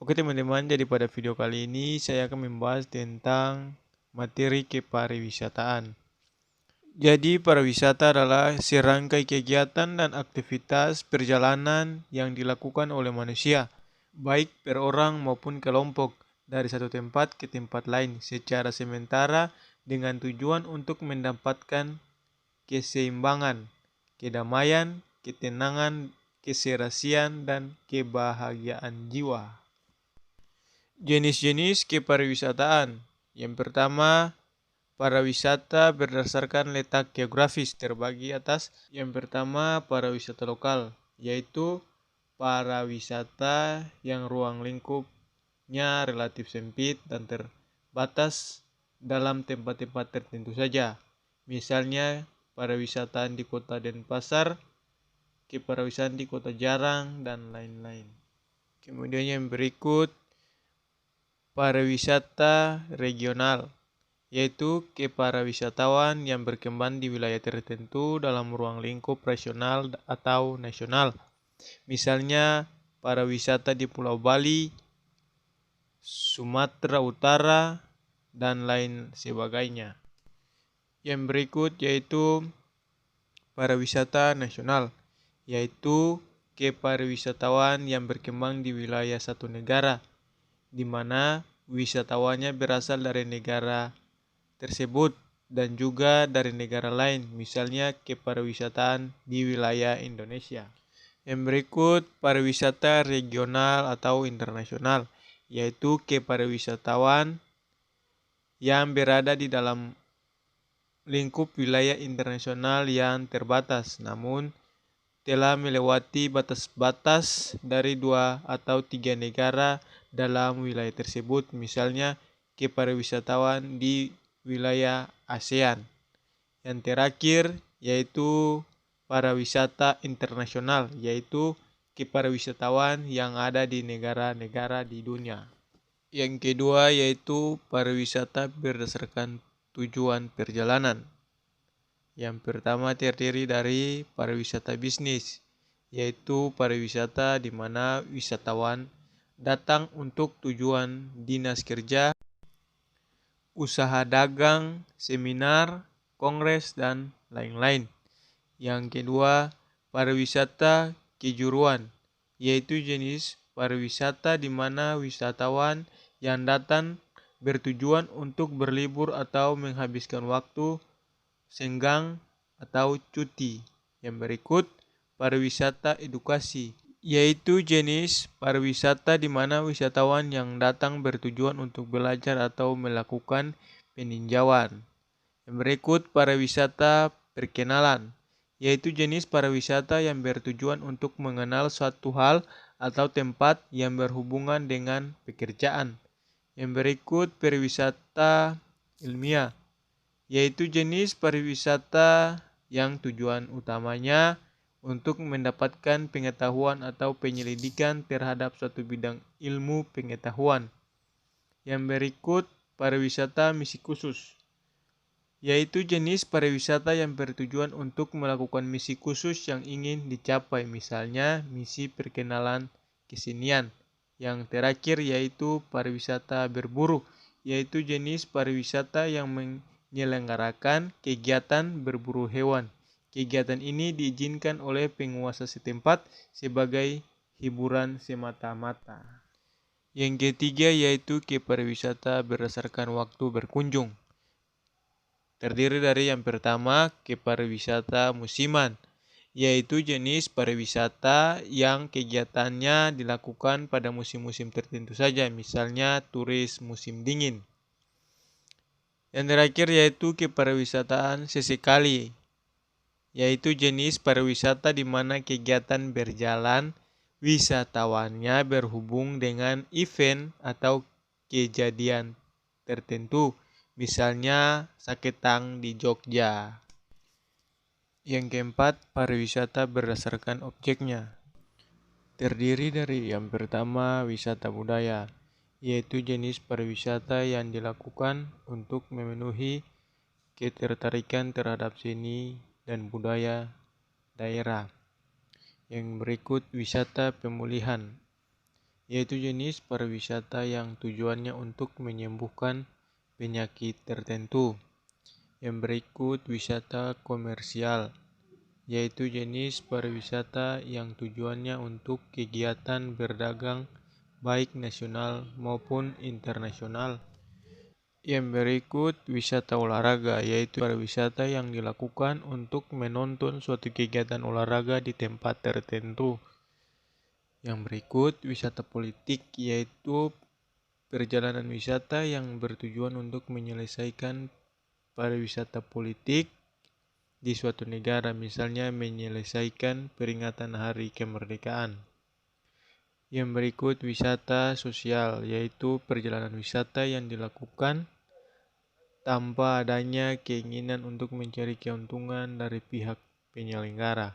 Oke teman-teman, jadi pada video kali ini saya akan membahas tentang materi kepariwisataan. Jadi pariwisata adalah serangkai kegiatan dan aktivitas perjalanan yang dilakukan oleh manusia, baik per orang maupun kelompok, dari satu tempat ke tempat lain secara sementara dengan tujuan untuk mendapatkan keseimbangan, kedamaian, ketenangan, keserasian, dan kebahagiaan jiwa. Jenis-jenis kepariwisataan. Yang pertama, pariwisata berdasarkan letak geografis terbagi atas. Yang pertama, pariwisata lokal, yaitu pariwisata yang ruang lingkupnya relatif sempit dan terbatas dalam tempat-tempat tertentu saja. Misalnya, pariwisata di kota Denpasar, kepariwisataan di kota Jarang, dan lain-lain. Kemudian yang berikut, pariwisata regional, yaitu kepariwisatawan yang berkembang di wilayah tertentu dalam ruang lingkup regional atau nasional. Misalnya pariwisata di Pulau Bali, Sumatera Utara, dan lain sebagainya. Yang berikut yaitu pariwisata nasional, yaitu kepariwisatawan yang berkembang di wilayah satu negara, di mana wisatawannya berasal dari negara tersebut dan juga dari negara lain, misalnya kepariwisataan di wilayah Indonesia. Yang berikut pariwisata regional atau internasional, yaitu kepariwisatawan yang berada di dalam lingkup wilayah internasional yang terbatas, namun telah melewati batas-batas dari 2 atau 3 negara dalam wilayah tersebut, misalnya kepariwisatawan di wilayah ASEAN. Yang terakhir yaitu pariwisata internasional, yaitu kepariwisatawan yang ada di negara-negara di dunia. Yang kedua yaitu pariwisata berdasarkan tujuan perjalanan. Yang pertama terdiri dari pariwisata bisnis, yaitu pariwisata di mana wisatawan datang untuk tujuan dinas kerja, usaha dagang, seminar, kongres, dan lain-lain. Yang kedua, pariwisata kejuruan, yaitu jenis pariwisata di mana wisatawan yang datang bertujuan untuk berlibur atau menghabiskan waktu senggang atau cuti. Yang berikut, pariwisata edukasi, yaitu jenis pariwisata di mana wisatawan yang datang bertujuan untuk belajar atau melakukan peninjauan. Yang berikut, pariwisata perkenalan, yaitu jenis pariwisata yang bertujuan untuk mengenal suatu hal atau tempat yang berhubungan dengan pekerjaan. Yang berikut, pariwisata ilmiah, yaitu jenis pariwisata yang tujuan utamanya untuk mendapatkan pengetahuan atau penyelidikan terhadap suatu bidang ilmu pengetahuan. Yang berikut, pariwisata misi khusus, yaitu jenis pariwisata yang bertujuan untuk melakukan misi khusus yang ingin dicapai, misalnya misi perkenalan kesenian. Yang terakhir yaitu pariwisata berburu, yaitu jenis pariwisata yang menyelenggarakan kegiatan berburu hewan. Kegiatan ini diizinkan oleh penguasa setempat sebagai hiburan semata-mata. Yang ketiga yaitu kepariwisata berdasarkan waktu berkunjung. Terdiri dari yang pertama, kepariwisata musiman, yaitu jenis pariwisata yang kegiatannya dilakukan pada musim-musim tertentu saja, misalnya turis musim dingin. Yang terakhir yaitu kepariwisataan sesekali, yaitu jenis pariwisata di mana kegiatan berjalan wisatawannya berhubung dengan event atau kejadian tertentu, misalnya Saketang di Jogja. Yang keempat, pariwisata berdasarkan objeknya. Terdiri dari yang pertama, wisata budaya, yaitu jenis pariwisata yang dilakukan untuk memenuhi ketertarikan terhadap seni dan budaya daerah. Yang berikut, wisata pemulihan, yaitu jenis pariwisata yang tujuannya untuk menyembuhkan penyakit tertentu. Yang berikut wisata komersial, yaitu jenis pariwisata yang tujuannya untuk kegiatan berdagang baik nasional maupun internasional. Yang berikut wisata olahraga, yaitu pariwisata yang dilakukan untuk menonton suatu kegiatan olahraga di tempat tertentu. Yang berikut wisata politik, yaitu perjalanan wisata yang bertujuan untuk menyelesaikan pariwisata politik di suatu negara, misalnya menyelesaikan peringatan Hari Kemerdekaan. Yang berikut wisata sosial, yaitu perjalanan wisata yang dilakukan tanpa adanya keinginan untuk mencari keuntungan dari pihak penyelenggara.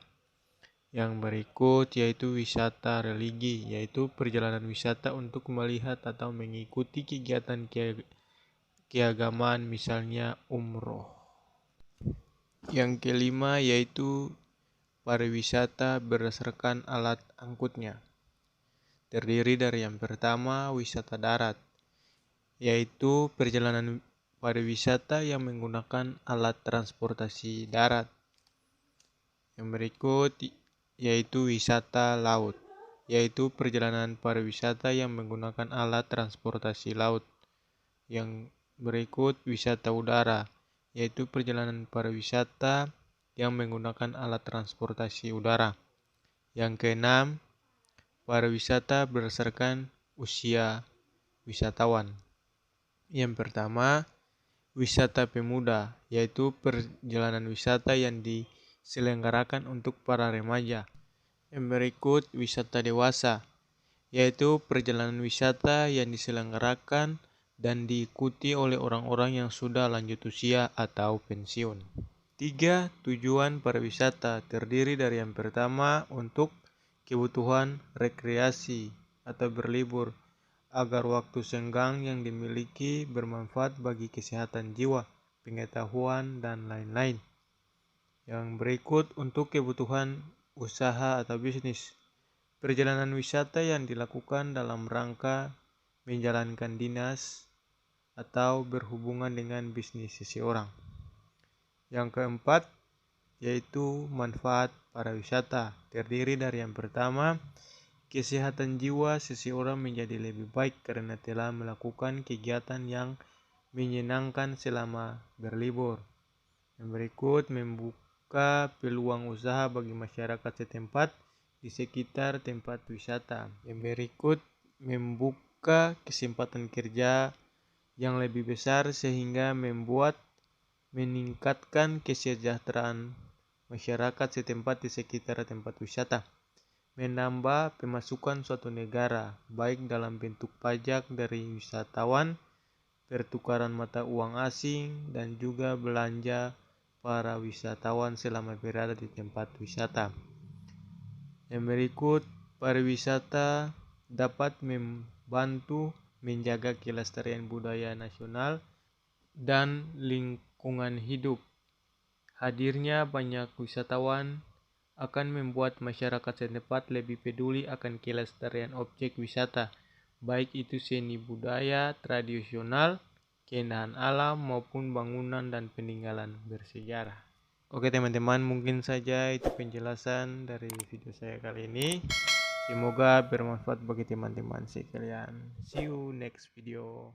Yang berikut yaitu wisata religi, yaitu perjalanan wisata untuk melihat atau mengikuti kegiatan keagamaan, misalnya umroh. Yang kelima yaitu pariwisata berdasarkan alat angkutnya. Terdiri dari yang pertama wisata darat, yaitu perjalanan pariwisata yang menggunakan alat transportasi darat. Yang berikut yaitu wisata laut, yaitu perjalanan pariwisata yang menggunakan alat transportasi laut. Yang berikut wisata udara, yaitu perjalanan pariwisata yang menggunakan alat transportasi udara. Yang keenam, pariwisata berdasarkan usia wisatawan. Yang pertama, wisata pemuda, yaitu perjalanan wisata yang diselenggarakan untuk para remaja. Yang berikut wisata dewasa, yaitu perjalanan wisata yang diselenggarakan dan diikuti oleh orang-orang yang sudah lanjut usia atau pensiun. 3. Tujuan pariwisata terdiri dari yang pertama untuk kebutuhan rekreasi atau berlibur agar waktu senggang yang dimiliki bermanfaat bagi kesehatan jiwa, pengetahuan, dan lain-lain. Yang berikut untuk kebutuhan usaha atau bisnis. Perjalanan wisata yang dilakukan dalam rangka menjalankan dinas atau berhubungan dengan bisnis seseorang. Yang keempat yaitu manfaat pariwisata, terdiri dari yang pertama, kesehatan jiwa seseorang menjadi lebih baik karena telah melakukan kegiatan yang menyenangkan selama berlibur. Yang berikut membuka peluang usaha bagi masyarakat setempat di sekitar tempat wisata. Yang berikut membuka kesempatan kerja yang lebih besar sehingga meningkatkan kesejahteraan masyarakat setempat di sekitar tempat wisata. Menambah pemasukan suatu negara, baik dalam bentuk pajak dari wisatawan, pertukaran mata uang asing, dan juga belanja para wisatawan selama berada di tempat wisata. Yang berikut, pariwisata dapat membantu menjaga kelestarian budaya nasional dan lingkungan hidup. Hadirnya banyak wisatawan akan membuat masyarakat setempat lebih peduli akan kelestarian objek wisata, baik itu seni budaya tradisional, keindahan alam, maupun bangunan dan peninggalan bersejarah. Oke teman-teman, mungkin saja itu penjelasan dari video saya kali ini. Semoga bermanfaat bagi teman-teman sekalian. See you next video.